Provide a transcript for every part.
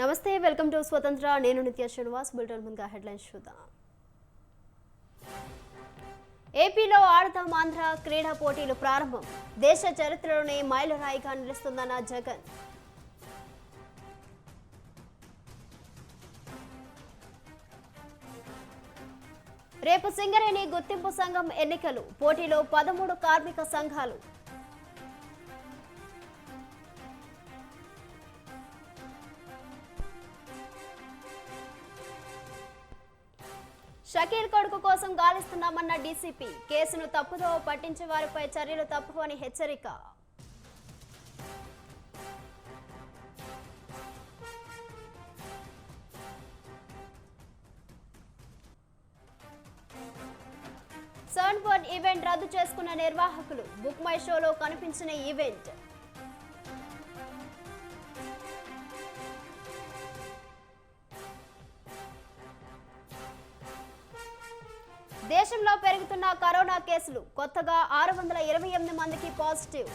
నమస్తే welcome to స్వతంత్ర నేను నిత్య శ్రీనివాస్ బులెటిన్ ముందుగా హెడ్లైన్స్ చూద్దాం. ఏపీలో ఆడదాం ఆంధ్ర క్రీడా పోటీలు ప్రారంభం. దేశ చరిత్రలోనే మైలురాయిగా నిలుస్తుందన్న జగన్. రేపు సింగరేణి గుర్తింపు సంఘం ఎన్నికలు. పోటీలో 13 కార్మిక సంఘాలు. షకీల్ కొడుకు కోసం గాలిస్తున్నామన్న డీసీపీ. కేసును తప్పుదోవ పట్టించే వారిపై చర్యలు తప్పవు అని హెచ్చరిక. సన్బర్న్ ఈవెంట్ రద్దు చేసుకున్న నిర్వాహకులు. బుక్ మై షోలో కనిపించిన ఈవెంట్. దేశంలో పెరుగుతున్న కరోనా కేసులు. కొత్తగా 628 మందికి పాజిటివ్.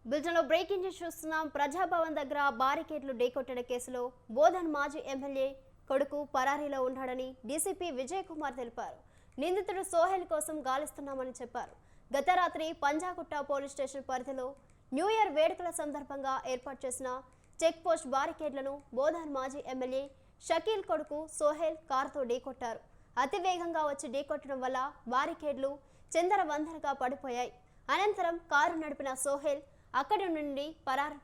బులెటిన్లో బ్రేకింగ్ న్యూస్ చూస్తున్నాం. ప్రజాభవన్ దగ్గర బారికేడ్లు ఢీకొట్టిన కేసులో బోధన్ మాజీ ఎమ్మెల్యే కొడుకు పరారీలో ఉన్నాడని డీసీపీ విజయ్ కుమార్ తెలిపారు. నిందితుడు సోహెల్ కోసం గాలిస్తున్నామని చెప్పారు. గత రాత్రి పంజాగుట్ట పోలీస్ స్టేషన్ పరిధిలో న్యూ ఇయర్ వేడుకల సందర్భంగా ఏర్పాటు చేసిన చెక్ పోస్ట్ బారికేడ్లను బోధన్ మాజీ ఎమ్మెల్యే షకీల్ కొడుకు సోహెల్ కారుతో ఢీకొట్టారు. అతివేగంగా వచ్చి ఢీకొట్టడం వల్ల బారికేడ్లు చిందరవందరగా పడిపోయాయి. అనంతరం కారు నడిపిన సోహెల్ అక్కడి నుండి పరారు.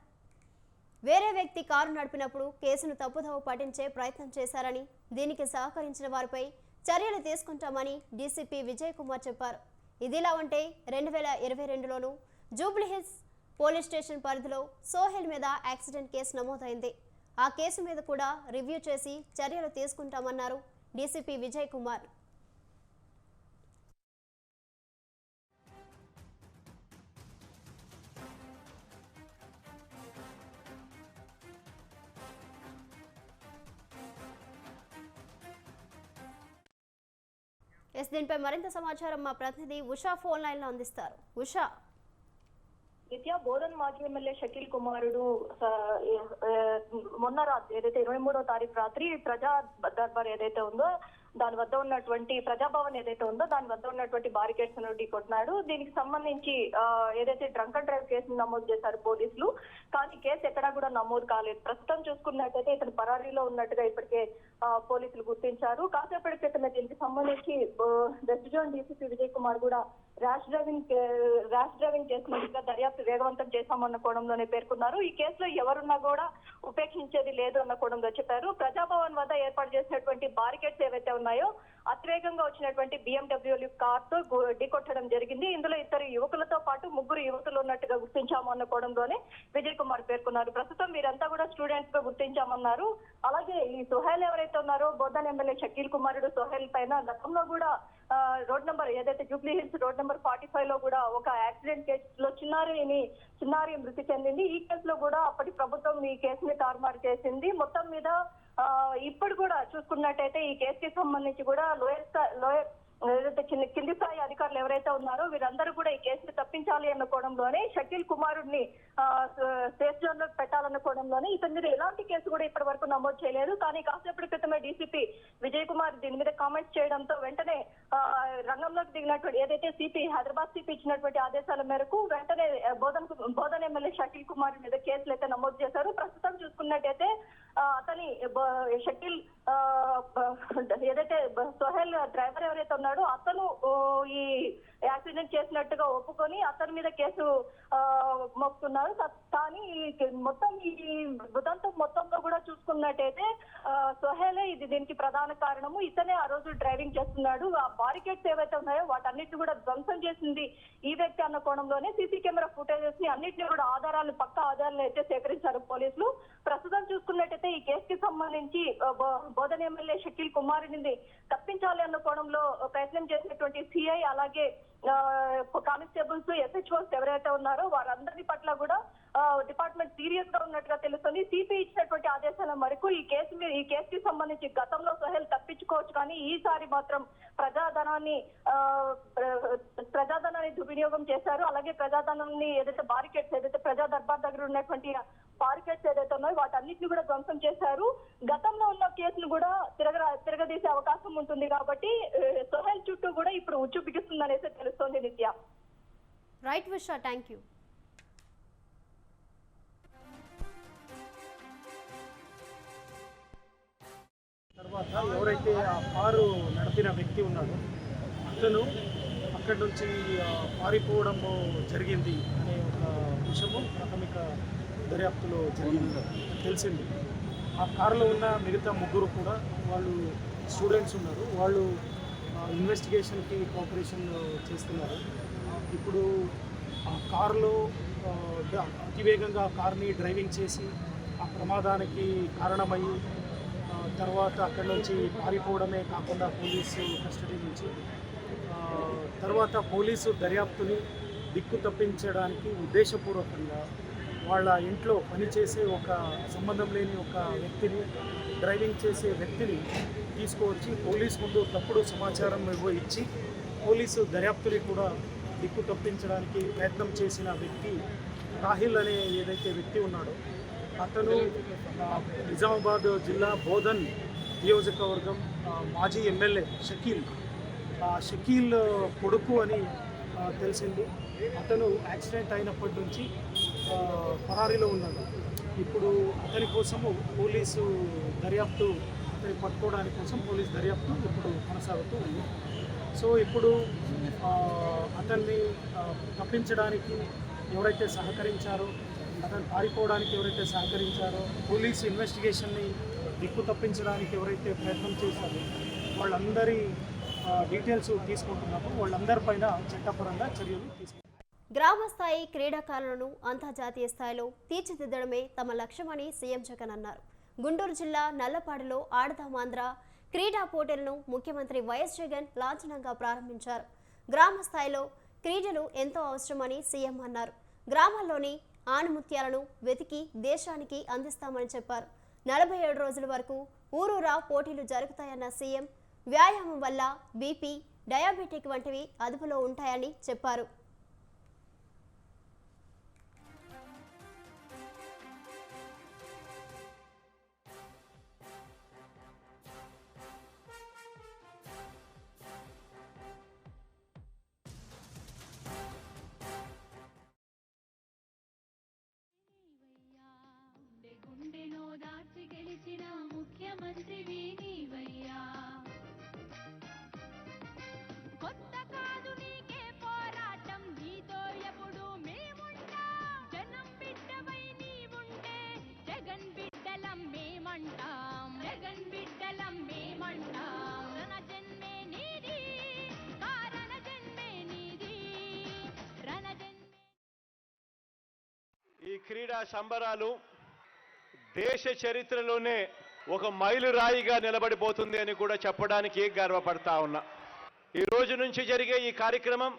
వేరే వ్యక్తి కారు నడిపినప్పుడు కేసును తప్పుదోవ పట్టించే ప్రయత్నం చేశారని, దీనికి సహకరించిన వారిపై చర్యలు తీసుకుంటామని డీసీపీ విజయ్ కుమార్ చెప్పారు. ఇదిలా ఉంటే 2022లోనూ జూబ్లీహిల్స్ పోలీస్ స్టేషన్ పరిధిలో సోహెల్ మీద యాక్సిడెంట్ కేసు నమోదైంది. ఆ కేసు మీద కూడా రివ్యూ చేసి చర్యలు తీసుకుంటామన్నారు డీసీపీ విజయ్ కుమార్. దీనిపై మరింత సమాచారం మా ప్రతినిధి ఉషా ఫోన్ లైన్ లో అందిస్తారు. ఉషా, నిత్య బోధన్ మాజీ ఎమ్మెల్యే షకీల్ కుమారుడు మొన్న రాత్రి ఏదైతే 23వ తారీఖు రాత్రి ప్రజా దర్బార్ ఏదైతే ఉందో దాని వద్ద ఉన్నటువంటి ప్రజాభవన్ ఏదైతే ఉందో దాని వద్ద ఉన్నటువంటి బారికేడ్స్ ఢీకొట్టినాడు. దీనికి సంబంధించి ఏదైతే డ్రంక్ అండ్ డ్రైవ్ కేసును నమోదు చేశారు పోలీసులు. కానీ కేసు ఎక్కడా కూడా నమోదు కాలేదు. ప్రస్తుతం చూసుకున్నట్టయితే ఇతను పరారీలో ఉన్నట్టుగా ఇప్పటికే పోలీసులు గుర్తించారు. కాసేపటి క్రితమే దీనికి సంబంధించి west zone DCP Vijay Kumar కూడా ర్యాష్ డ్రైవింగ్ చేసినట్టుగా దర్యాప్తు వేగవంతం చేశామన్న కోణంలోనే పేర్కొన్నారు. ఈ కేసులో ఎవరున్నా కూడా ఉపేక్షించేది లేదు అన్న కోణంలో చెప్పారు. ప్రజాభవన్ వద్ద ఏర్పాటు చేసినటువంటి బారికేడ్స్ ఏవైతే ఉన్నాయో అతివేగంగా వచ్చినటువంటి BMW కార్ తో ఢీకొట్టడం జరిగింది. ఇందులో 2 యువకులతో పాటు 3 యువతులు ఉన్నట్టుగా గుర్తించాము అన్న కోణంలోనే విజయ్ కుమార్ పేర్కొన్నారు. ప్రస్తుతం వీరంతా కూడా స్టూడెంట్స్ గా గుర్తించామన్నారు. అలాగే ఈ సోహెల్ ఎవరైతే ఉన్నారో బోధన్ ఎమ్మెల్యే షకీల్ కుమారుడు సోహెల్ పైన గతంలో కూడా రోడ్ నెంబర్ ఏదైతే జూబ్లీ హిల్స్ రోడ్ నెంబర్ 45 లో కూడా ఒక యాక్సిడెంట్ కేసులో చిన్నారి మృతి చెందింది. ఈ కేసులో కూడా అప్పటి ప్రభుత్వం ఈ కేసుని తారుమారు చేసింది. మొత్తం మీద ఇప్పుడు కూడా చూసుకున్నట్టయితే ఈ కేసుకి సంబంధించి కూడా లోయర్ ఏదైతే కింది స్థాయి అధికారులు ఎవరైతే ఉన్నారో వీరందరూ కూడా ఈ కేసుని తప్పించాలి అన్న కోణంలోనే షకీల్ కుమారుడిని సేఫ్ జోన్ లో పెట్టాలన్న కోణంలోనే ఇతని మీద ఎలాంటి కేసు కూడా ఇప్పటి వరకు నమోదు చేయలేదు. కానీ కాసేపటి క్రితమే డీసీపీ విజయ్ కుమార్ దీని మీద కామెంట్స్ చేయడంతో వెంటనే రంగంలోకి దిగినటువంటి ఏదైతే హైదరాబాద్ సిపి ఇచ్చినటువంటి ఆదేశాల మేరకు వెంటనే బోధన్ ఎమ్మెల్యే షకీల్ కుమార్ మీద కేసులు అయితే నమోదు చేశారు. ప్రస్తుతం చూసుకున్నట్టయితే అతని షకీల్ ఏదైతే సోహెల్ డ్రైవర్ ఎవరైతే ఉన్నాడో అతను ఈ యాక్సిడెంట్ చేసినట్టుగా ఒప్పుకొని అతని మీద కేసు మోపుతున్నారు. కానీ మొత్తం ఈ ఉదంతం మొత్తంలో కూడా చూసుకున్నట్టయితే సోహెలే దీనికి ప్రధాన కారణము. ఇతనే ఆ రోజు డ్రైవింగ్ చేస్తున్నాడు. ఆ బారికేడ్స్ ఏవైతే ఉన్నాయో వాటన్నిటిని కూడా ధ్వంసం చేసింది ఈ వ్యక్తి అన్న కోణంలోనే సీసీ కెమెరా ఫుటేజెస్ ని అన్నింటినీ కూడా పక్కా ఆధారాలు అయితే సేకరించారు పోలీసులు. ప్రస్తుతం చూసుకున్నట్టయితే ఈ కేసుకి సంబంధించి బోధన్ ఎమ్మెల్యే షకీల్ కుమార్ ని తప్పించాలి అన్న కోణంలో ప్రయత్నం చేసినటువంటి సిఐ అలాగే కానిస్టేబుల్స్ ఎస్హెచ్ఓస్ ఎవరైతే ఉన్నారో వారందరి పట్ల కూడా డిపార్ట్మెంట్ సీరియస్ గా ఉన్నట్టుగా తెలుస్తుంది. సిపి ఇచ్చినటువంటి ఆదేశాల మేరకు ఈ కేసుకి సంబంధించి గతంలో సోహెల్ తప్పించుకోవచ్చు, కానీ ఈసారి మాత్రం ప్రజాధనాన్ని దుర్వినియోగం చేశారు. అలాగే ప్రజాధనాన్ని ఏదైతే బారికేడ్స్ ఏదైతే ప్రజా దర్బార్ దగ్గర ఉన్నటువంటి బారికేడ్స్ ఏదైతే ఉన్నాయో వాటన్నిటిని కూడా ధ్వంసం చేశారు. గతంలో ఉన్న కేసులు కూడా తిరగదీసే అవకాశం ఉంటుంది కాబట్టి సోహెల్ చుట్టూ కూడా ఇప్పుడు ఉచ్చు బిగిస్తుంది అనేసి తెలుస్తోంది. నిత్య రైట్ విషా, థ్యాంక్ యూ. తర్వాత ఎవరైతే ఆ కారు నడిపిన వ్యక్తి ఉన్నాడో అతను అక్కడి నుంచి పారిపోవడం జరిగింది అనే ఒక విషయము ప్రాథమిక దర్యాప్తులో తెలిసింది. ఆ కారులో ఉన్న మిగతా ముగ్గురు కూడా వాళ్ళు స్టూడెంట్స్ ఉన్నారు. వాళ్ళు ఇన్వెస్టిగేషన్కి కోఆపరేషన్ చేస్తున్నారు. ఇప్పుడు ఆ కారులో అతివేగంగా కార్ని డ్రైవింగ్ చేసి ఆ ప్రమాదానికి కారణమయ్యి తర్వాత అక్కడి నుంచి పారిపోవడమే కాకుండా పోలీసు కస్టడీ నుంచి తర్వాత పోలీసు దర్యాప్తుని దిక్కు తప్పించడానికి ఉద్దేశపూర్వకంగా వాళ్ళ ఇంట్లో పనిచేసే ఒక సంబంధం లేని ఒక వ్యక్తిని, డ్రైవింగ్ చేసే వ్యక్తిని తీసుకువచ్చి పోలీసు ముందు తప్పుడు సమాచారం ఇచ్చి పోలీసు దర్యాప్తుని కూడా దిక్కు తప్పించడానికి ప్రయత్నం చేసిన వ్యక్తి రాహిల్ అనే ఏదైతే వ్యక్తి ఉన్నాడో అతను నిజామాబాద్ జిల్లా బోధన్ నియోజకవర్గం మాజీ ఎమ్మెల్యే షకీల్ కొడుకు అని తెలిసింది. అతను యాక్సిడెంట్ అయినప్పటి నుంచి పరారీలో ఉన్నాడు. ఇప్పుడు అతని కోసము పోలీసు దర్యాప్తు అతన్ని పట్టుకోవడానికి కోసం పోలీసు దర్యాప్తు ఇప్పుడు కొనసాగుతూ ఉంది. సో ఇప్పుడు అతన్ని తప్పించడానికి ఎవరైతే సహకరించారో, అతను పారిపోవడానికి ఎవరైతే సహకరించారో, పోలీసు ఇన్వెస్టిగేషన్ని దిక్కు తప్పించడానికి ఎవరైతే ప్రయత్నం చేశారో వాళ్ళందరి డీటెయిల్స్ తీసుకుంటున్నాము. వాళ్ళందరిపైన చట్టపరంగా చర్యలు తీసుకుంటారు. గ్రామస్థాయి క్రీడాకారులను అంతర్జాతీయ స్థాయిలో తీర్చిదిద్దడమే తమ లక్ష్యమని సీఎం జగన్ అన్నారు. గుంటూరు జిల్లా నల్లపాడులో ఆడదామాంధ్ర క్రీడా పోటీలను ముఖ్యమంత్రి వైఎస్ జగన్ లాంఛనంగా ప్రారంభించారు. గ్రామ స్థాయిలో క్రీడలు ఎంతో అవసరమని సీఎం అన్నారు. గ్రామాల్లోని ఆణిముత్యాలను వెతికి దేశానికి అందిస్తామని చెప్పారు. 47 రోజుల వరకు ఊరూరా పోటీలు జరుగుతాయన్న సీఎం వ్యాయామం వల్ల బీపీ, డయాబెటిక్ వంటివి అదుపులో ఉంటాయని చెప్పారు. ముఖ్యమంత్రి నీవయ్యా, కొత్త కాదు నీకే పోరాటం, నీతో ఎప్పుడు మేముంటాం. జనం బిడ్డవై నీవుంటే జగన్ బిడ్డలం మేమంటాం, జగన్ బిడ్డలం మేమంటాం. రణ జన్మే నీది, కారణ జన్మే నీది, రణ జన్మే. ఈ క్రీడా సంబరాలు దేశ చరిత్రలోనే ఒక మైలురాయిగా నిలబడిపోతుంది అని కూడా చెప్పడానికి గర్వపడతా ఉన్నా. ఈ రోజు నుంచి జరిగే ఈ కార్యక్రమం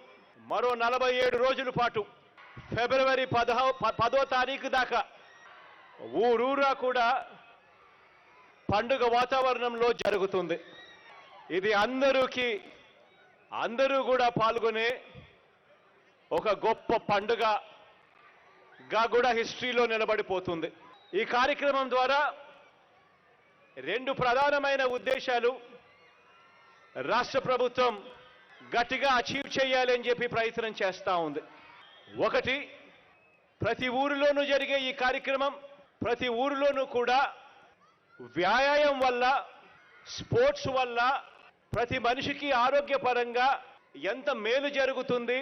మరో 47 రోజుల పాటు ఫిబ్రవరి 10వ తారీఖు దాకా ఊరూరా కూడా పండుగ వాతావరణంలో జరుగుతుంది. ఇది అందరూ కూడా పాల్గొనే ఒక గొప్ప పండుగగా కూడా హిస్టరీలో నిలబడిపోతుంది. ఈ కార్యక్రమం ద్వారా 2 ప్రధానమైన ఉద్దేశాలు రాష్ట్ర ప్రభుత్వం గట్టిగా అచీవ్ చేయాలని చెప్పి ప్రయత్నం చేస్తూ ఉంది. ఒకటి, ప్రతి ఊరిలోనూ జరిగే ఈ కార్యక్రమం ప్రతి ఊరిలోనూ కూడా వ్యాయామం వల్ల, స్పోర్ట్స్ వల్ల ప్రతి మనిషికి ఆరోగ్యపరంగా ఎంత మేలు జరుగుతుంది,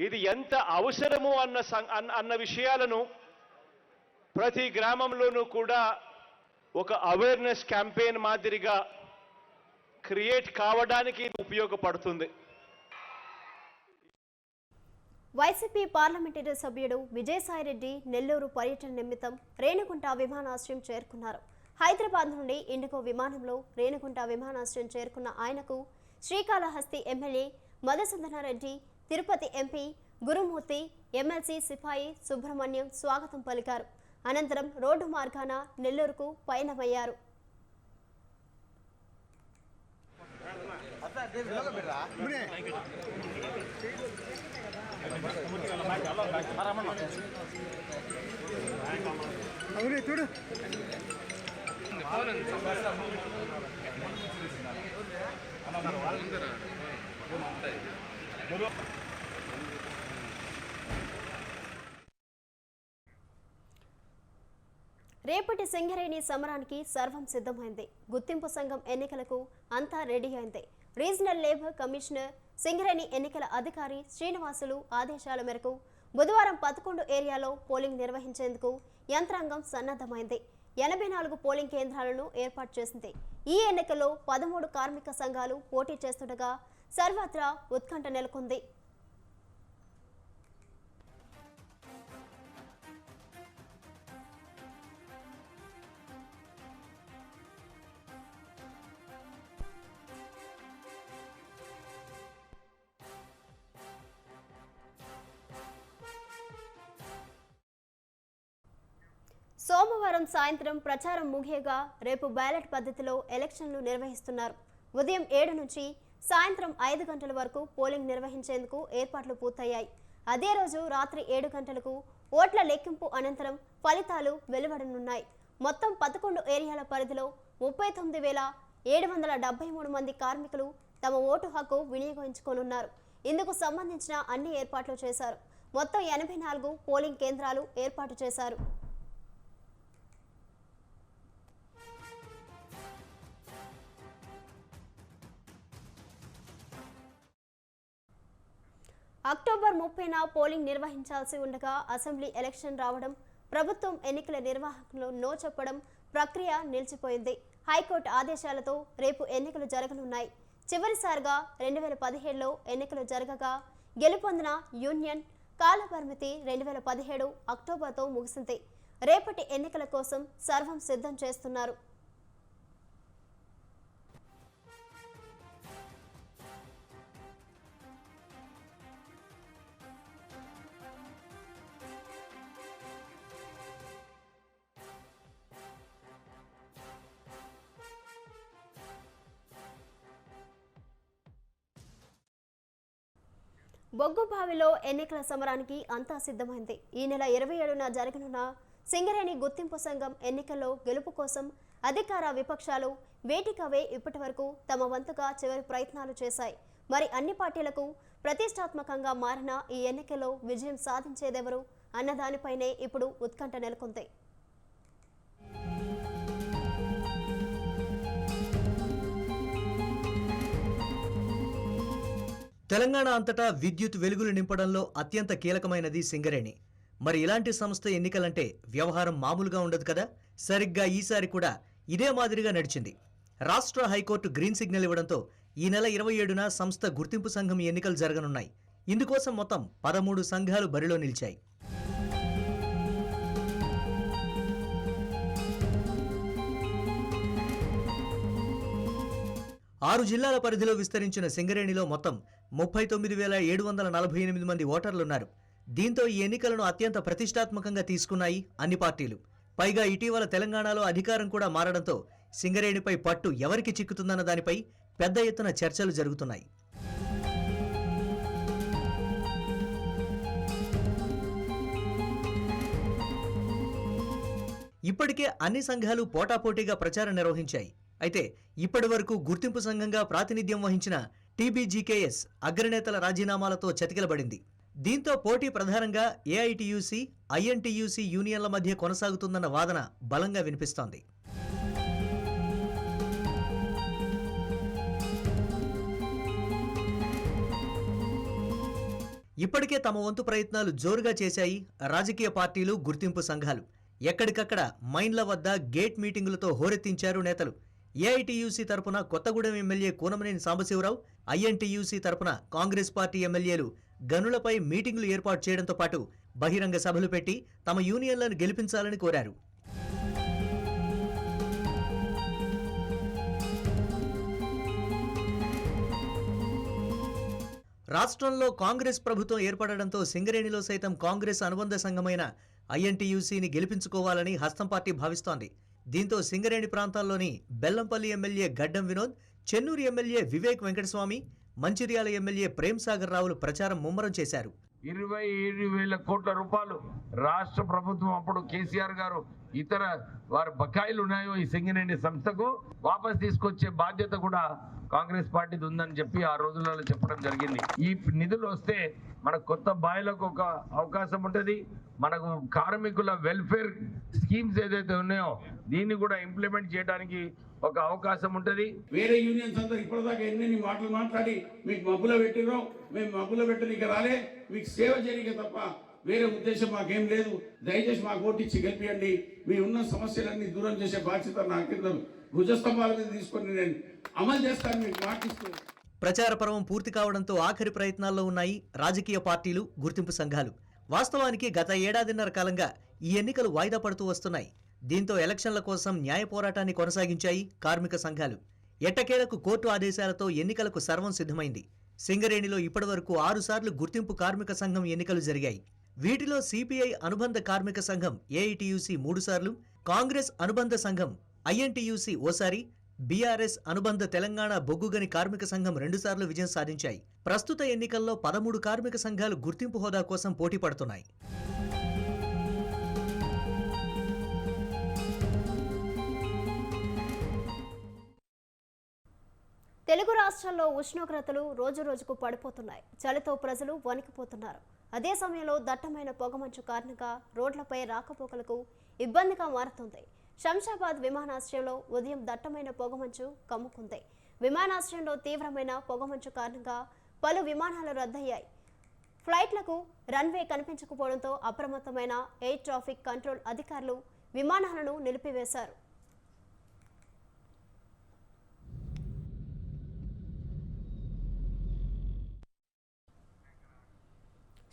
ఇది ఎంత అవసరము అన్న విషయాలను ప్రతి గ్రామంలోనూ కూడా ఒక అవేర్నెస్ క్యాంపెయిన్ మాదిరిగా క్రియేట్ కావడానికి ఇది ఉపయోగపడుతుంది. వైసీపీ పార్లమెంటరీ సభ్యుడు విజయసాయిరెడ్డి నెల్లూరు పర్యటన నిమిత్తం రేణిగుంట విమానాశ్రయం చేరుకున్నారు. హైదరాబాద్ నుండి ఇండిగో విమానంలో రేణిగుంట విమానాశ్రయం చేరుకున్న ఆయనకు శ్రీకాళహస్తి ఎమ్మెల్యే మధుసూదనారెడ్డి, తిరుపతి ఎంపీ గురుమూర్తి, ఎమ్మెల్సీ సిపాయి సుబ్రహ్మణ్యం స్వాగతం పలికారు. అనంతరం రోడ్డు మార్గాన నెల్లూరుకు పయనమయ్యారు. రేపటి సింగరేణి సమరానికి సర్వం సిద్ధమైంది. గుర్తింపు సంఘం ఎన్నికలకు అంతా రెడీ అయింది. రీజనల్ లేబర్ కమిషనర్, సింగరేణి ఎన్నికల అధికారి శ్రీనివాసులు ఆదేశాల మేరకు బుధవారం 11 ఏరియాలో పోలింగ్ నిర్వహించేందుకు యంత్రాంగం సన్నద్ధమైంది. 84 పోలింగ్ కేంద్రాలను ఏర్పాటు చేసింది. ఈ ఎన్నికల్లో 13 కార్మిక సంఘాలు పోటీ చేస్తుండగా సర్వత్రా ఉత్కంఠ నెలకొంది. సోమవారం సాయంత్రం ప్రచారం ముగియగా రేపు బ్యాలెట్ పద్ధతిలో ఎలక్షన్లు నిర్వహిస్తున్నారు. ఉదయం 7 నుంచి సాయంత్రం 5 గంటల వరకు పోలింగ్ నిర్వహించేందుకు ఏర్పాట్లు పూర్తయ్యాయి. అదే రోజు రాత్రి 7 గంటలకు ఓట్ల లెక్కింపు అనంతరం ఫలితాలు వెలువడనున్నాయి. మొత్తం 11 ఏరియాల పరిధిలో 39,773 మంది కార్మికులు తమ ఓటు హక్కు వినియోగించుకోనున్నారు. ఇందుకు సంబంధించిన అన్ని ఏర్పాట్లు చేశారు. మొత్తం 84 పోలింగ్ కేంద్రాలు ఏర్పాటు చేశారు. అక్టోబర్ 30న పోలింగ్ నిర్వహించాల్సి ఉండగా అసెంబ్లీ ఎలక్షన్ రావడం, ప్రభుత్వం ఎన్నికల నిర్వహణలో నో చెప్పడం ప్రక్రియ నిలిచిపోయింది. హైకోర్టు ఆదేశాలతో రేపు ఎన్నికలు జరగనున్నాయి. చివరిసారిగా 2017లో ఎన్నికలు జరగగా గెలుపొందిన యూనియన్ కాలపరిమితి 2017 అక్టోబర్తో ముగిసింది. రేపటి ఎన్నికల కోసం సర్వం సిద్ధం చేస్తున్నారు. బొగ్గుబావిలో ఎన్నికల సమరానికి అంతా సిద్ధమైంది. ఈ నెల 27న జరగనున్న సింగరేణి గుర్తింపు సంఘం ఎన్నికల్లో గెలుపు కోసం అధికార విపక్షాలు వేటికవే ఇప్పటి వరకు తమ వంతుగా చివరి ప్రయత్నాలు చేశాయి. మరి అన్ని పార్టీలకు ప్రతిష్టాత్మకంగా మారిన ఈ ఎన్నికల్లో విజయం సాధించేదెవరు అన్న దానిపైనే ఇప్పుడు ఉత్కంఠ నెలకొంది. తెలంగాణ అంతటా విద్యుత్ వెలుగులు నింపడంలో అత్యంత కీలకమైనది సింగరేణి. మరి ఇలాంటి సంస్థ ఎన్నికలంటే వ్యవహారం మామూలుగా ఉండదు కదా. సరిగ్గా ఈసారి కూడా ఇదే మాదిరిగా నడిచింది. రాష్ట్ర హైకోర్టు గ్రీన్ సిగ్నల్ ఇవ్వడంతో ఈ నెల 27న సంస్థ గుర్తింపు సంఘం ఎన్నికలు జరగనున్నాయి. ఇందుకోసం మొత్తం 13 సంఘాలు బరిలో నిలిచాయి. ఆరు జిల్లాల పరిధిలో విస్తరించిన సింగరేణిలో మొత్తం 39,748 మంది ఓటర్లున్నారు. దీంతో ఈ ఎన్నికలను అత్యంత ప్రతిష్టాత్మకంగా తీసుకున్నాయి అన్ని పార్టీలు. పైగా ఇటీవల తెలంగాణలో అధికారం కూడా మారడంతో సింగరేణిపై పట్టు ఎవరికి చిక్కుతుందన్న దానిపై పెద్ద ఎత్తున చర్చలు జరుగుతున్నాయి. ఇప్పటికే అన్ని సంఘాలు పోటాపోటీగా ప్రచారం నిర్వహించాయి. అయితే ఇప్పటి వరకు గుర్తింపు సంఘంగా ప్రాతినిధ్యం వహించిన టీబీజీకేఎస్ అగ్రనేతల రాజీనామాలతో చతికిలబడింది. దీంతో పోటీ ప్రధానంగా ఏఐటియుసి, ఐఎన్టీయూసీ యూనియన్ల మధ్య కొనసాగుతుందన్న వాదన బలంగా వినిపిస్తోంది. ఇప్పటికే తమ వంతు ప్రయత్నాలు జోరుగా చేశాయి రాజకీయ పార్టీలు, గుర్తింపు సంఘాలు. ఎక్కడికక్కడ మైన్ల వద్ద గేట్ మీటింగులతో హోరెత్తించారు నేతలు. ఏఐటియుసి తరపున కొత్తగూడెం ఎమ్మెల్యే కూనమనేని సాంబశివరావు, ఐఎన్టీయూసీ తరపున కాంగ్రెస్ పార్టీ ఎమ్మెల్యేలు గనులపై మీటింగులు ఏర్పాటు చేయడంతో పాటు బహిరంగ సభలు పెట్టి తమ యూనియన్లను గెలిపించాలని కోరారు. రాష్ట్రంలో కాంగ్రెస్ ప్రభుత్వం ఏర్పడడంతో సింగరేణిలో సైతం కాంగ్రెస్ అనుబంధ సంఘమైన ఐఎన్టీయూసీని గెలిపించుకోవాలని హస్తం పార్టీ భావిస్తోంది. దీంతో సింగరేణి ప్రాంతాల్లోని బెల్లంపల్లి ఎమ్మెల్యే గడ్డం వినోద్, చెన్నూరు ఎమ్మెల్యే వివేక్ వెంకటస్వామి, మంచిర్యాల ఎమ్మెల్యే ప్రేమ్ సాగర్ రావులు ప్రచారం ముమ్మరం చేశారు. 27,000 కోట్ల రూపాయలు రాష్ట్ర ప్రభుత్వం అప్పుడు కేసీఆర్ గారు ఇతర వారి బకాయిలు ఉన్నాయో ఈ సింగరేణి సంస్థకు వాపస్ తీసుకొచ్చే బాధ్యత కూడా కాంగ్రెస్ పార్టీది ఉందని చెప్పి ఆ రోజులలో చెప్పడం జరిగింది. ఈ నిధులు వస్తే మన కొత్త బాయిలకు ఒక అవకాశం ఉంటుంది. మనకు కార్మికుల వెల్ఫేర్ స్కీమ్స్ ఏదైతే ఉన్నాయో దీన్ని కూడా ఇంప్లిమెంట్ చేయడానికి ఒక అవకాశం ఉంటుంది. వేరే యూనియన్స్ అందరూ ఇప్పటిదాకా ఎన్ని మాటలు మాట్లాడి మీకు మబ్బులో పెట్టిరో, మేము మబ్బులో పెట్టడానికి రాలే, మీకు సేవ చేయడానికి తప్ప వేరే ఉద్దేశం మాకేం లేదు. దయచేసి మాకు ఓటిచ్చి గెలిపియండి. మీ ఉన్న సమస్యలన్నీ దూరం చేసే బాధ్యత నా కింద భుజస్తంభాల మీద తీసుకొని నేను అమలు చేస్తాను మీకు మాటిస్తూ. ప్రచార పర్వం పూర్తి కావడంతో ఆఖరి ప్రయత్నాల్లో ఉన్నాయి రాజకీయ పార్టీలు, గుర్తింపు సంఘాలు. వాస్తవానికి గత ఏడాదిన్నర కాలంగా ఈ ఎన్నికలు వాయిదా పడుతూ వస్తున్నాయి. దీంతో ఎలక్షన్ల కోసం న్యాయ పోరాటాన్ని కొనసాగించాయి కార్మిక సంఘాలు. ఎట్టకేలకు కోర్టు ఆదేశాలతో ఎన్నికలకు సర్వం సిద్ధమైంది. సింగరేణిలో ఇప్పటివరకు 6 సార్లు గుర్తింపు కార్మిక సంఘం ఎన్నికలు జరిగాయి. వీటిలో సిపిఐ అనుబంధ కార్మిక సంఘం ఏఐటియుసి 3 సార్లు, కాంగ్రెస్ అనుబంధ సంఘం ఐఎన్టీయూసీ ఓసారి, బీఆర్ఎస్ అనుబంధ తెలంగాణ బొగ్గుగని కార్మిక సంఘం 2 సార్లు విజయం సాధించాయి. ప్రస్తుత ఎన్నికల్లో 13 కార్మిక సంఘాలు గుర్తింపు హోదా కోసం పోటీ పడుతున్నాయి. తెలుగు రాష్ట్రాల్లో ఉష్ణోగ్రతలు రోజురోజుకు పడిపోతున్నాయి. చలితో ప్రజలు వణికిపోతున్నారు. అదే సమయంలో దట్టమైన పొగమంచు కారణంగా రోడ్లపై రాకపోకలకు ఇబ్బందిగా మారుతుంది. శంషాబాద్ విమానాశ్రయంలో ఉదయం దట్టమైన పొగమంచు కమ్ముకుంది. విమానాశ్రయంలో తీవ్రమైన పొగమంచు కారణంగా పలు విమానాలు రద్దయ్యాయి. ఫ్లైట్లకు రన్వే కనిపించకపోవడంతో అప్రమత్తమైన ఎయిర్ ట్రాఫిక్ కంట్రోల్ అధికారులు విమానాలను నిలిపివేశారు.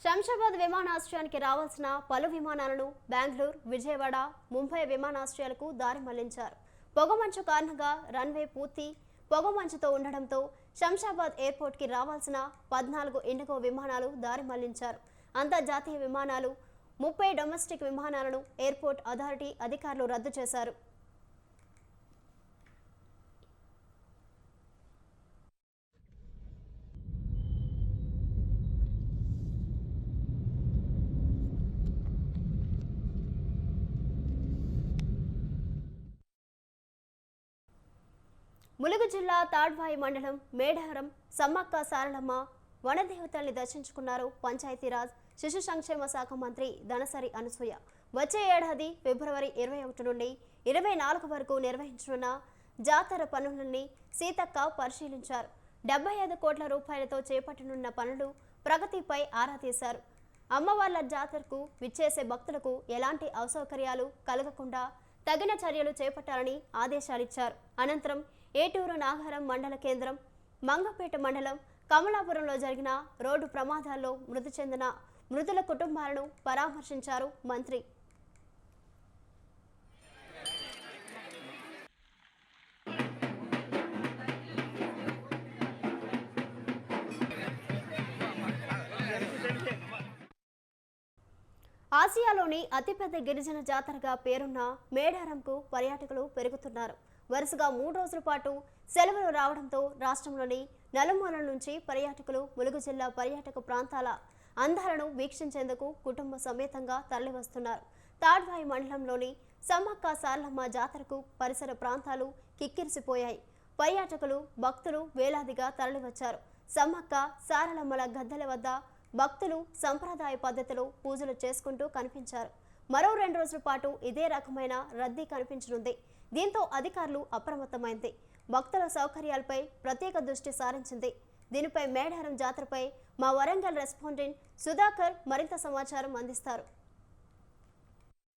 శంషాబాద్ విమానాశ్రయానికి రావాల్సిన పలు విమానాలను బెంగళూరు, విజయవాడ, ముంబై విమానాశ్రయాలకు దారి మళ్లించారు. పొగమంచు కారణంగా రన్వే పూర్తి పొగమంచుతో ఉండడంతో శంషాబాద్ ఎయిర్పోర్ట్కి రావాల్సిన 14 ఇండిగో విమానాలు దారి మళ్లించారు. అంతర్జాతీయ విమానాలు, 30 డొమెస్టిక్ విమానాలను ఎయిర్పోర్ట్ అథారిటీ అధికారులు రద్దు చేశారు. ములుగు జిల్లా తాడ్వాయి మండలం మేడారం సమ్మక్క సారలమ్మ వనదేవతల్ని దర్శించుకున్నారు పంచాయతీరాజ్, శిశు సంక్షేమ శాఖ మంత్రి ధనసరి అనసూయ. వచ్చే ఏడాది ఫిబ్రవరి 21 నుండి 24 వరకు నిర్వహించనున్న జాతర పనులన్నీ సీతక్క పరిశీలించారు. 75 కోట్ల రూపాయలతో చేపట్టనున్న పనులు ప్రగతిపై ఆరా తీశారు. అమ్మవార్ల జాతరకు విచ్చేసే భక్తులకు ఎలాంటి అసౌకర్యాలు కలగకుండా తగిన చర్యలు చేపట్టాలని ఆదేశాలిచ్చారు. అనంతరం ఏటూరు నాగారం మండల కేంద్రం, మంగపేట మండలం, కమలాపురంలో జరిగిన రోడ్డు ప్రమాదాల్లో మృతి చెందిన మృతుల కుటుంబాలను పరామర్శించారు మంత్రి. ఆసియాలోని అతిపెద్ద గిరిజన జాతరగా పేరున్న మేడారంకు పర్యాటకులు పెరుగుతున్నారు. వరుసగా 3 రోజుల పాటు సెలవులు రావడంతో రాష్ట్రంలోని నలుమూలల నుంచి పర్యాటకులు ములుగు జిల్లా పర్యాటక ప్రాంతాల అందాలను వీక్షించేందుకు కుటుంబ సమేతంగా తరలివస్తున్నారు. తాడ్వాయి మండలంలోని సమ్మక్క సారలమ్మ జాతరకు పరిసర ప్రాంతాలు కిక్కిరిసిపోయాయి. పర్యాటకులు, భక్తులు వేలాదిగా తరలివచ్చారు. సమ్మక్క సారలమ్మల గద్దెల వద్ద భక్తులు సంప్రదాయ పద్ధతిలో పూజలు చేసుకుంటూ కనిపించారు. మరో 2 రోజుల పాటు ఇదే రకమైన రద్దీ కనిపించనుంది. దీంతో అధికారులు అప్రమత్తమైంది. భక్తుల సౌకర్యాలపై ప్రత్యేక దృష్టి సారించింది. దీనిపై మేడారం జాతరపై మా వరంగల్ రెస్పాండెంట్ సుధాకర్ మరింత సమాచారం అందిస్తారు.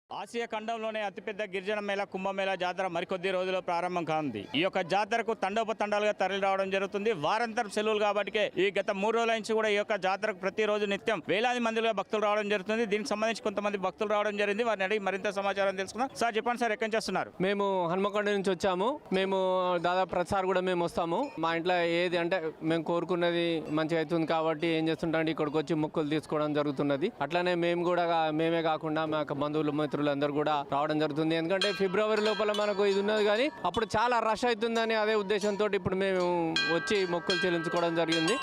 ఆసియా ఖండంలోనే అతిపెద్ద గిరిజన మేళ కుంభమేళ జాతర మరికొద్ది రోజుల్లో ప్రారంభం కానుంది. ఈ యొక్క జాతరకు తండోపతండాలుగా తరలి రావడం జరుగుతుంది. వారాంతరం సెలవులు కాబట్టి ఈ గత 3 రోజుల నుంచి కూడా ఈ యొక్క జాతరకు ప్రతిరోజు నిత్యం వేలాది మందిగా భక్తులు రావడం జరుగుతుంది. దీనికి సంబంధించి కొంతమంది భక్తులు రావడం జరిగింది. వారిని అడిగి మరింత సమాచారం తెలుసుకున్నాం. సార్ చెప్పండి సార్, ఎక్కడి నుంచి వస్తున్నారు? మేము హన్మకొండ నుంచి వచ్చాము. మేము దాదాపు ప్రతిసారి కూడా మేము వస్తాము. మా ఇంట్లో ఏది అంటే మేము కోరుకున్నది మంచిగా అవుతుంది కాబట్టి ఏం చేస్తుంటాం, ఇక్కడికి వచ్చి మొక్కులు తీసుకోవడం జరుగుతున్నది. అట్లానే మేము కూడా మేమే కాకుండా మా బంధువులు మిత్రులందరూ కూడా రావడం జరుగుతుంది. ఎందుకంటే ఫిబ్రవరి లోపల మనకు ఇది ఉన్నది కానీ అప్పుడు చాలా రష్ అవుతుందని అదే ఉద్దేశంతో ఇప్పుడు మేము వచ్చి మొక్కులు చెల్లించుకోవడం జరిగింది.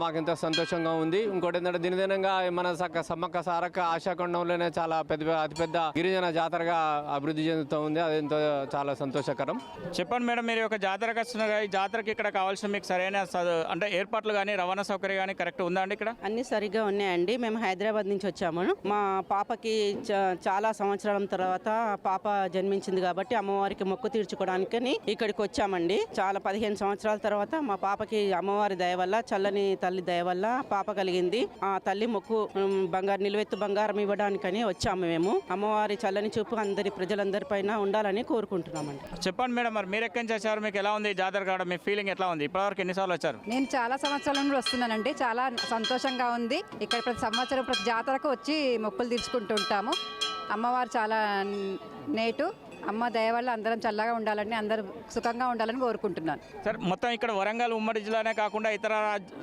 మాకెంత సంతోషంగా ఉంది. ఇంకోటి ఏంటంటే దినదినంగా మన సమ్మక్క సారక్క ఆశాఖండంలోనే చాలా అతిపెద్ద గిరిజన జాతరగా అభివృద్ధి చెందుతూ ఉంది. అదేంతో చాలా సంతోషకరం. చెప్పండి మేడం, మీరు ఒక జాతరకు వస్తున్నారు. ఈ జాతరకి ఇక్కడ కావాల్సిన మీకు సరైన అంటే ఏర్పాట్లు కానీ రవాణా సౌకర్యం కానీ కరెక్ట్ ఉందా అండి? ఇక్కడ అన్ని సరిగ్గా ఉన్నాయండి. మేము హైదరాబాద్ నుంచి వచ్చాము. మా పాపకి చాలా సంవత్సరాల తర్వాత పాప జన్మించింది కాబట్టి అమ్మవారికి మొక్కు తీర్చుకోవడానికి ఇక్కడికి వచ్చామండి. చాలా 15 సంవత్సరాల తర్వాత మా పాపకి అమ్మవారి దయ వల్ల, చల్లని తల్లి దయ వల్ల పాప కలిగింది. ఆ తల్లి మొక్కు నిలువెత్తు బంగారం ఇవ్వడానికని వచ్చాము. మేము అమ్మవారి చల్లని చూపు అందరి ప్రజలందరి పైన ఉండాలని కోరుకుంటున్నామండి. చెప్పండి మేడం, మరి మీరు ఎక్కడి నుంచి వచ్చారు? మీకు ఎలా ఉంది జాతర కావడం? మీ ఫీలింగ్ ఎట్లా ఉంది? ఇప్పటివరకు ఎన్నిసార్లు వచ్చారు? నేను చాలా సంవత్సరాల నుండి వస్తున్నానండి. చాలా సంతోషంగా ఉంది. ఇక్కడ ప్రతి సంవత్సరం ప్రతి జాతరకు వచ్చి మొక్కులు తీర్చుకుంటూ ఉంటాము. అమ్మవారు చాలా నేటు. అమ్మ దయ వల్ల అందరం చల్లగా ఉండాలని, అందరూ సుఖంగా ఉండాలని కోరుకుంటున్నాను. సార్, మొత్తం ఇక్కడ వరంగల్ ఉమ్మడి జిల్లానే కాకుండా ఇతర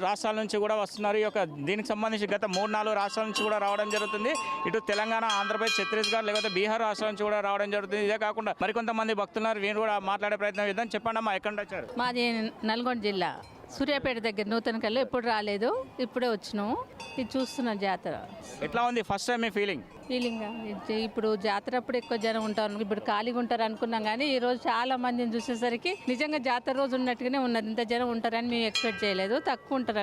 రాష్ట్రాల నుంచి కూడా వస్తున్నారు. ఈ యొక్క దీనికి సంబంధించి గత 3-4 రాష్ట్రాల నుంచి కూడా రావడం జరుగుతుంది. ఇటు తెలంగాణ, ఆంధ్రప్రదేశ్, ఛత్తీస్గఢ్ లేకపోతే బీహార్ రాష్ట్రాల నుంచి కూడా రావడం జరుగుతుంది. ఇదే కాకుండా మరికొంతమంది భక్తులు వీరు కూడా మాట్లాడే ప్రయత్నం చేద్దాం. చెప్పండి అమ్మా, ఎక్కడి నుంచి వచ్చారు? మాది నల్గొండ జిల్లా సూర్యాపేట దగ్గర నూతనకల్లో. ఎప్పుడు రాలేదు, ఇప్పుడే వచ్చినాము. ఇది చూస్తున్నాం జాతర. ఎట్లా ఉంది ఫస్ట్ టైం మీ ఫీలింగ్? ఇప్పుడు జాతర అప్పుడు ఎక్కువ జనం ఉంటారు, ఇప్పుడు ఖాళీగా ఉంటారు అనుకున్నాం. కానీ ఈ రోజు చాలా మందిని చూసేసరికి నిజంగా జాతర రోజు ఉన్నట్టుగానే ఉన్నది. ఇంత జనం ఉంటారని మేము ఎక్స్పెక్ట్ చేయలేదు. తక్కువ ఉంటారు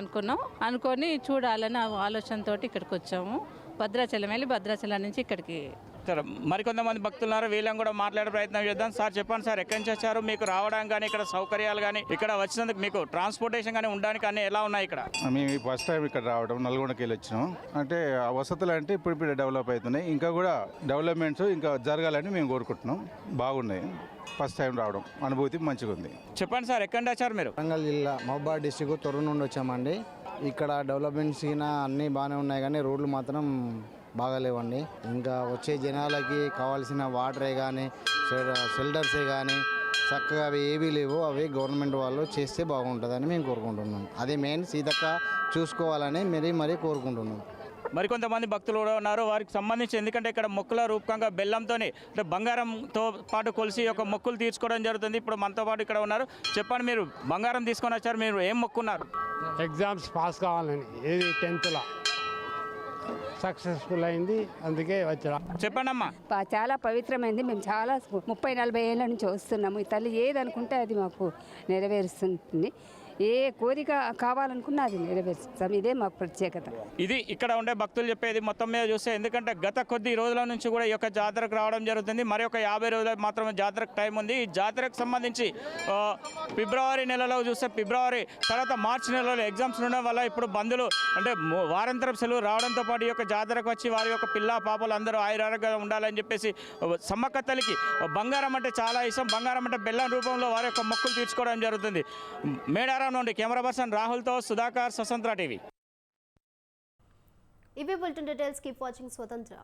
అనుకొని చూడాలని ఆలోచనతో ఇక్కడికి వచ్చాము. భద్రాచలం వెళ్ళి భద్రాచలం నుంచి ఇక్కడికి. సరే, మరికొంతమంది భక్తులున్నారు, వీళ్ళని కూడా మాట్లాడే ప్రయత్నం చేద్దాం. సార్ చెప్పండి సార్, ఎక్కడి నుంచి వచ్చారు? మీకు రావడానికి కానీ ఇక్కడ సౌకర్యాలు కానీ ఇక్కడ వచ్చినందుకు మీకు ట్రాన్స్పోర్టేషన్ కానీ ఉండడానికి కానీ ఎలా ఉన్నాయి ఇక్కడ? మేము ఫస్ట్ టైం ఇక్కడ రావడం, నల్గొండకి వెళ్ళి వచ్చినాం. అంటే ఆ వసతులు అంటే ఇప్పుడు డెవలప్ అవుతున్నాయి. ఇంకా కూడా డెవలప్మెంట్స్ ఇంకా జరగాలని మేము కోరుకుంటున్నాం. బాగున్నాయి. ఫస్ట్ టైం రావడం అనుభూతి మంచిగా ఉంది. చెప్పండి సార్, ఎక్కడి నుంచి వచ్చారు మీరు? వరంగల్ జిల్లా మహబూబాబాద్ డిస్ట్రిక్ట్ తొర్రూరు నుండి వచ్చామండి. ఇక్కడ డెవలప్మెంట్స్ అన్నీ బాగానే ఉన్నాయి కానీ రోడ్లు మాత్రం బాగాలేవండి. ఇంకా వచ్చే జనాలకి కావాల్సిన వాటరే కానీ షెల్టర్సే కానీ చక్కగా అవి ఏవీ లేవు. అవి గవర్నమెంట్ వాళ్ళు చేస్తే బాగుంటుందని మేము కోరుకుంటున్నాం. అదే మెయిన్ సీతక్క చూసుకోవాలని మరీ కోరుకుంటున్నాం. మరికొంతమంది భక్తులు కూడా ఉన్నారు, వారికి సంబంధించి ఎందుకంటే ఇక్కడ మొక్కుల రూపకంగా బెల్లంతో అంటే బంగారంతో పాటు కొలిసి ఒక మొక్కులు తీర్చుకోవడం జరుగుతుంది. ఇప్పుడు మనతో పాటు ఇక్కడ ఉన్నారు. చెప్పండి, మీరు బంగారం తీసుకొని వచ్చారు, మీరు ఏం మొక్కున్నారు? ఎగ్జామ్స్ పాస్ కావాలని. ఏది 10th సక్సెస్ఫుల్ అయింది, అందుకే వచ్చా. చెప్పండి అమ్మా. చాలా పవిత్రమైంది. మేము చాలా 30-40 ఏళ్ళ నుంచి వస్తున్నాము. ఈ తల్లి ఏదనుకుంటే అది మాకు నెరవేరుస్తుంది. ఏ కోరిక కావాలనుకున్నా అది నెరవేరుస్తాం. ఇదే మాకు ప్రత్యేకత. ఇది ఇక్కడ ఉండే భక్తులు చెప్పేది మొత్తం మీద చూస్తే. ఎందుకంటే గత కొద్ది రోజుల నుంచి కూడా ఈ యొక్క జాతరకు రావడం జరుగుతుంది. మరి ఒక 50 రోజులు మాత్రమే జాతరకు టైం ఉంది. ఈ జాతరకు సంబంధించి ఫిబ్రవరి నెలలో చూస్తే, ఫిబ్రవరి తర్వాత మార్చి నెలలో ఎగ్జామ్స్ ఉండడం వల్ల ఇప్పుడు బంధువులు అంటే వారాంతరం సెలవు రావడంతో పాటు ఈ యొక్క జాతరకు వచ్చి వారి యొక్క పిల్ల పాపలు అందరూ ఆయురారోగ్యంగా ఉండాలని చెప్పేసి సమ్మక్క తల్లికి బంగారం అంటే చాలా ఇష్టం. బంగారం అంటే బెల్లం రూపంలో వారి యొక్క మొక్కులు తీర్చుకోవడం జరుగుతుంది. మేడారం నుండి కెమెరా పర్సన్ రాహుల్తో సుధాకర్, స్వతంత్ర టీవీ. ఇవి బులెటిన్ డీటెయిల్స్. కీప్ వాచింగ్ స్వతంత్ర.